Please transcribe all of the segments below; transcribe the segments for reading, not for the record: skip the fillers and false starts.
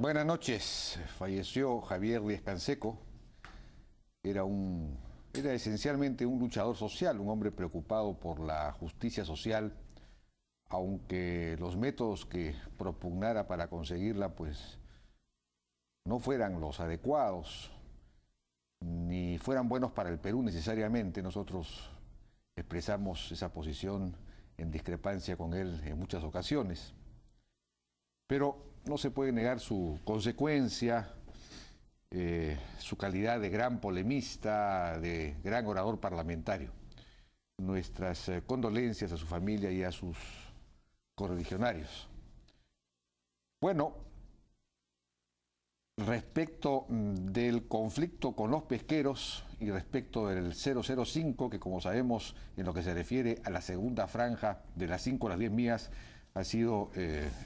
Buenas noches. Falleció Javier Díaz Canseco. Era esencialmente un luchador social, un hombre preocupado por la justicia social, aunque los métodos que propugnara para conseguirla pues no fueran los adecuados, ni fueran buenos para el Perú necesariamente. Nosotros expresamos esa posición en discrepancia con él en muchas ocasiones. Pero no se puede negar su consecuencia, su calidad de gran polemista, de gran orador parlamentario. Nuestras condolencias a su familia y a sus correligionarios. Bueno, respecto del conflicto con los pesqueros y respecto del 005, que como sabemos en lo que se refiere a la segunda franja de las 5 a las 10 millas, ha sido,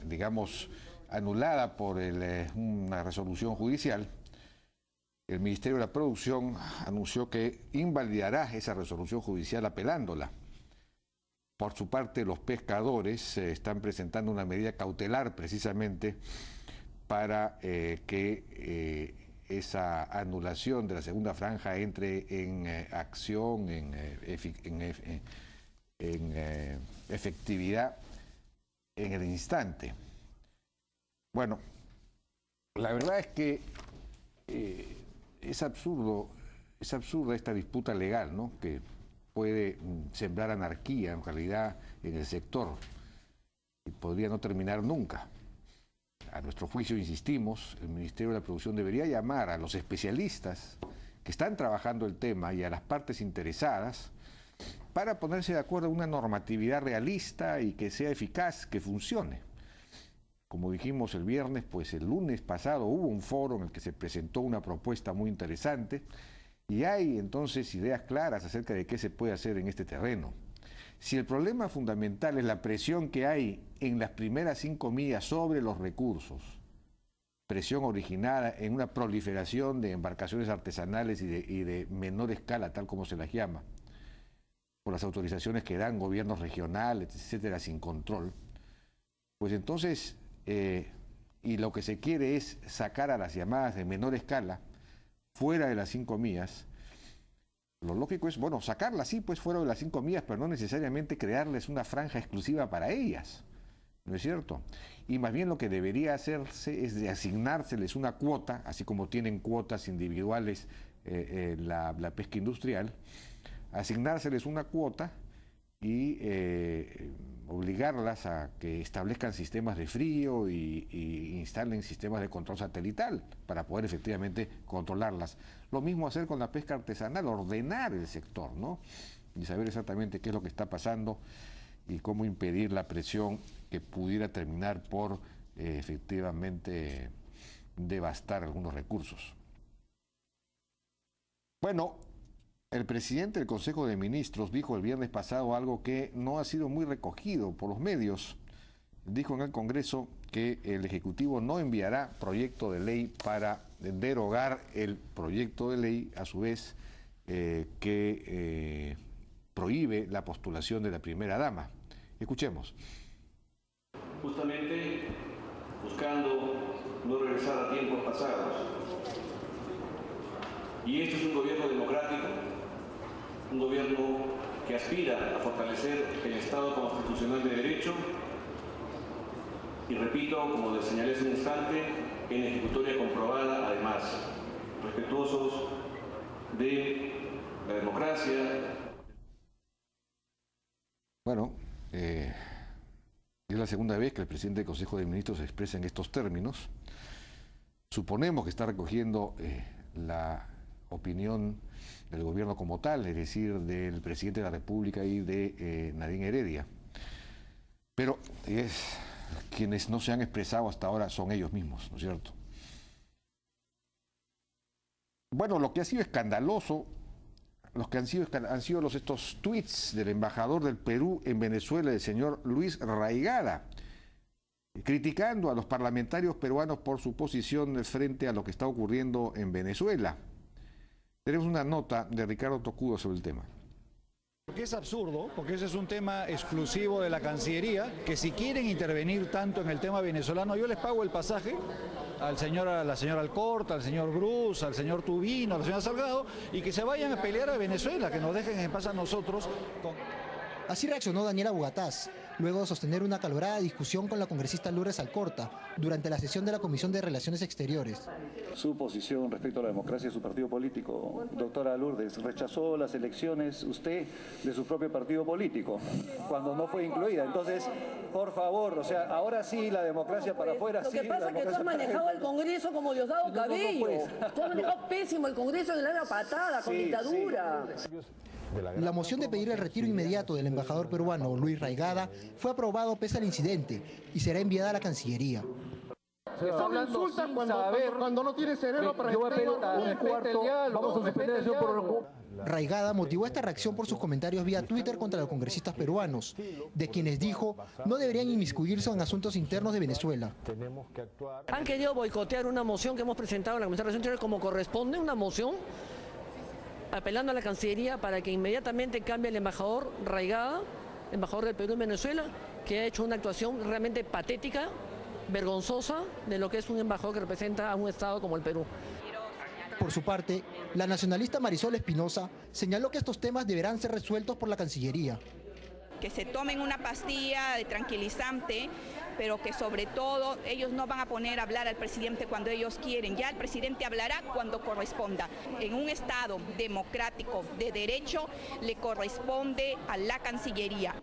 digamos, anulada por una resolución judicial. El Ministerio de la Producción anunció que invalidará esa resolución judicial apelándola. Por su parte, los pescadores están presentando una medida cautelar precisamente para que esa anulación de la segunda franja entre en acción, en efectividad en el instante. Bueno, la verdad es que es absurda esta disputa legal, ¿no? Que puede sembrar anarquía en realidad en el sector y podría no terminar nunca. A nuestro juicio, insistimos, el Ministerio de la Producción debería llamar a los especialistas que están trabajando el tema y a las partes interesadas para ponerse de acuerdo en una normatividad realista y que sea eficaz, que funcione. Como dijimos el viernes, pues el lunes pasado hubo un foro en el que se presentó una propuesta muy interesante y hay entonces ideas claras acerca de qué se puede hacer en este terreno. Si el problema fundamental es la presión que hay en las primeras 5 millas sobre los recursos, presión originada en una proliferación de embarcaciones artesanales y de menor escala, tal como se las llama, por las autorizaciones que dan gobiernos regionales, etcétera, sin control, pues entonces, y lo que se quiere es sacar a las llamadas de menor escala fuera de las 5 millas, lo lógico es, bueno, sacarlas sí, pues fuera de las 5 millas, pero no necesariamente crearles una franja exclusiva para ellas, ¿no es cierto? Y más bien lo que debería hacerse es de asignárseles una cuota, así como tienen cuotas individuales la pesca industrial, asignárseles una cuota y obligarlas a que establezcan sistemas de frío y instalen sistemas de control satelital para poder efectivamente controlarlas. Lo mismo hacer con la pesca artesanal, ordenar el sector, ¿no? Y saber exactamente qué es lo que está pasando y cómo impedir la presión que pudiera terminar por efectivamente devastar algunos recursos. Bueno, el presidente del Consejo de Ministros dijo el viernes pasado algo que no ha sido muy recogido por los medios. Dijo en el Congreso que el Ejecutivo no enviará proyecto de ley para derogar el proyecto de ley, a su vez, que prohíbe la postulación de la primera dama. Escuchemos. Justamente buscando no regresar a tiempos pasados. Y este es un gobierno democrático, un gobierno que aspira a fortalecer el Estado constitucional de derecho y, repito, como les señalé hace un instante, en ejecutoria comprobada, además, respetuosos de la democracia. Bueno, es la segunda vez que el presidente del Consejo de Ministros se expresa en estos términos. Suponemos que está recogiendo la opinión del gobierno como tal, es decir, del presidente de la República y de Nadine Heredia. Pero quienes no se han expresado hasta ahora son ellos mismos, ¿no es cierto? Bueno, lo que ha sido escandaloso, han sido estos tweets del embajador del Perú en Venezuela, el señor Luis Raigada, criticando a los parlamentarios peruanos por su posición frente a lo que está ocurriendo en Venezuela. Tenemos una nota de Ricardo Tocudo sobre el tema. Porque es absurdo, porque ese es un tema exclusivo de la Cancillería, que si quieren intervenir tanto en el tema venezolano, yo les pago el pasaje a la señora Alcorta, al señor Bruce, al señor Tubino, a la señora Salgado, y que se vayan a pelear a Venezuela, que nos dejen en paz a nosotros. Así reaccionó Daniela Bugatás, luego de sostener una acalorada discusión con la congresista Lourdes Alcorta durante la sesión de la Comisión de Relaciones Exteriores. Su posición respecto a la democracia de su partido político, doctora Lourdes, rechazó las elecciones usted de su propio partido político, cuando no fue incluida. Entonces, por favor, o sea, ahora sí la democracia para afuera. Lo que pasa es que tú has manejado el Congreso como Diosdado Cabello. Tú has manejado pésimo el Congreso en la patada, con dictadura. La moción de pedir el retiro inmediato del embajador peruano Luis Raigada fue aprobado pese al incidente y será enviada a la Cancillería. Eso me insulta cuando no tiene cerebro para un cuarto. Vamos a suspender el por... Raigada motivó esta reacción por sus comentarios vía Twitter contra los congresistas peruanos, de quienes dijo no deberían inmiscuirse en asuntos internos de Venezuela. Han querido boicotear una moción que hemos presentado en la Comisión de Relaciones Exteriores como corresponde, una moción apelando a la Cancillería para que inmediatamente cambie el embajador Raigada, embajador del Perú en Venezuela, que ha hecho una actuación realmente patética, vergonzosa, de lo que es un embajador que representa a un Estado como el Perú. Por su parte, la nacionalista Marisol Espinosa señaló que estos temas deberán ser resueltos por la Cancillería. Que se tomen una pastilla de tranquilizante, pero que sobre todo ellos no van a poner a hablar al presidente cuando ellos quieren. Ya el presidente hablará cuando corresponda. En un Estado democrático de derecho le corresponde a la Cancillería.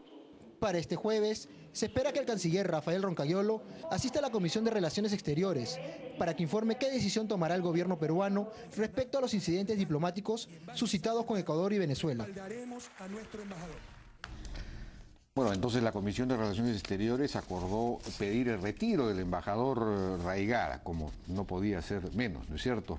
Para este jueves, se espera que el canciller Rafael Roncayolo asista a la Comisión de Relaciones Exteriores para que informe qué decisión tomará el gobierno peruano respecto a los incidentes diplomáticos suscitados con Ecuador y Venezuela. Bueno, entonces la Comisión de Relaciones Exteriores acordó pedir el retiro del embajador Raigada, como no podía ser menos, ¿no es cierto?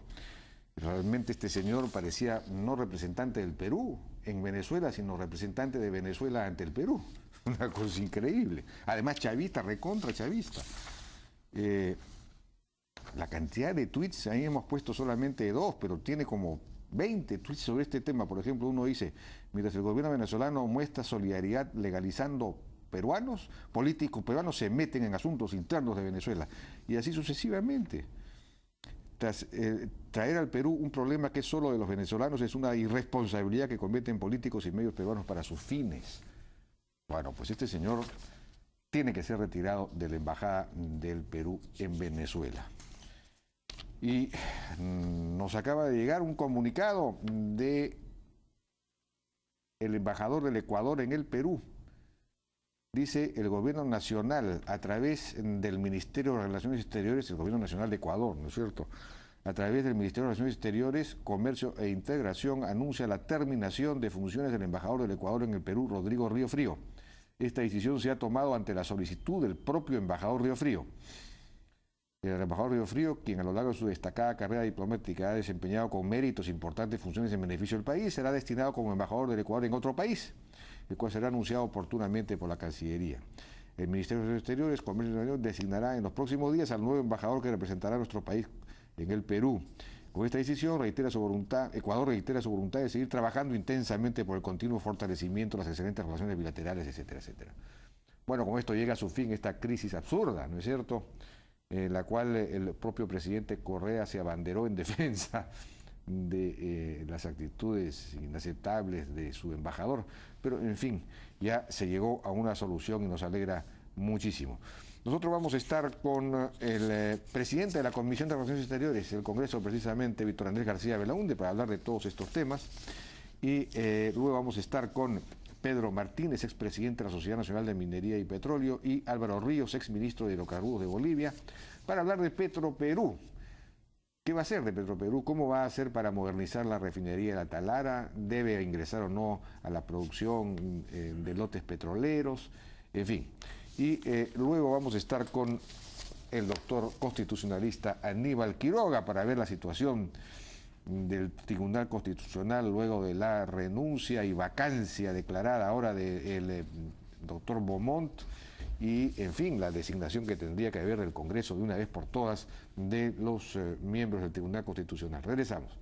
Realmente este señor parecía no representante del Perú en Venezuela, sino representante de Venezuela ante el Perú. Una cosa increíble. Además chavista, recontra chavista. La cantidad de tweets, ahí hemos puesto solamente 2, pero tiene como 20 tweets sobre este tema. Por ejemplo, uno dice, mientras el gobierno venezolano muestra solidaridad legalizando peruanos, políticos peruanos se meten en asuntos internos de Venezuela. Y así sucesivamente. Tras traer al Perú un problema que es solo de los venezolanos, es una irresponsabilidad que cometen políticos y medios peruanos para sus fines. Bueno, pues este señor tiene que ser retirado de la Embajada del Perú en Venezuela. Y nos acaba de llegar un comunicado de el embajador del Ecuador en el Perú. Dice el gobierno nacional, a través del Ministerio de Relaciones Exteriores, el gobierno nacional de Ecuador, ¿no es cierto? A través del Ministerio de Relaciones Exteriores, Comercio e Integración, anuncia la terminación de funciones del embajador del Ecuador en el Perú, Rodrigo Río Frío. Esta decisión se ha tomado ante la solicitud del propio embajador Río Frío. El embajador Río Frío, quien a lo largo de su destacada carrera diplomática ha desempeñado con méritos importantes funciones en beneficio del país, será destinado como embajador del Ecuador en otro país, el cual será anunciado oportunamente por la Cancillería. El Ministerio de Relaciones Exteriores, Comercio y Integración designará en los próximos días al nuevo embajador que representará a nuestro país en el Perú. Con esta decisión Ecuador reitera su voluntad de seguir trabajando intensamente por el continuo fortalecimiento de las excelentes relaciones bilaterales, etcétera, etcétera. Bueno, con esto llega a su fin esta crisis absurda, ¿no es cierto?, en la cual el propio presidente Correa se abanderó en defensa de las actitudes inaceptables de su embajador, pero en fin, ya se llegó a una solución y nos alegra muchísimo. Nosotros vamos a estar con el presidente de la Comisión de Relaciones Exteriores del Congreso, precisamente Víctor Andrés García Belaúnde, para hablar de todos estos temas, y luego vamos a estar con Pedro Martínez, expresidente de la Sociedad Nacional de Minería y Petróleo, y Álvaro Ríos, exministro de Hidrocarburos de Bolivia, para hablar de Petroperú. ¿Qué va a hacer de Petroperú? ¿Cómo va a hacer para modernizar la refinería de La Talara? ¿Debe ingresar o no a la producción de lotes petroleros? En fin. Y luego vamos a estar con el doctor constitucionalista Aníbal Quiroga para ver la situación del Tribunal Constitucional luego de la renuncia y vacancia declarada ahora del doctor Beaumont y, en fin, la designación que tendría que haber del Congreso de una vez por todas de los miembros del Tribunal Constitucional. Regresamos.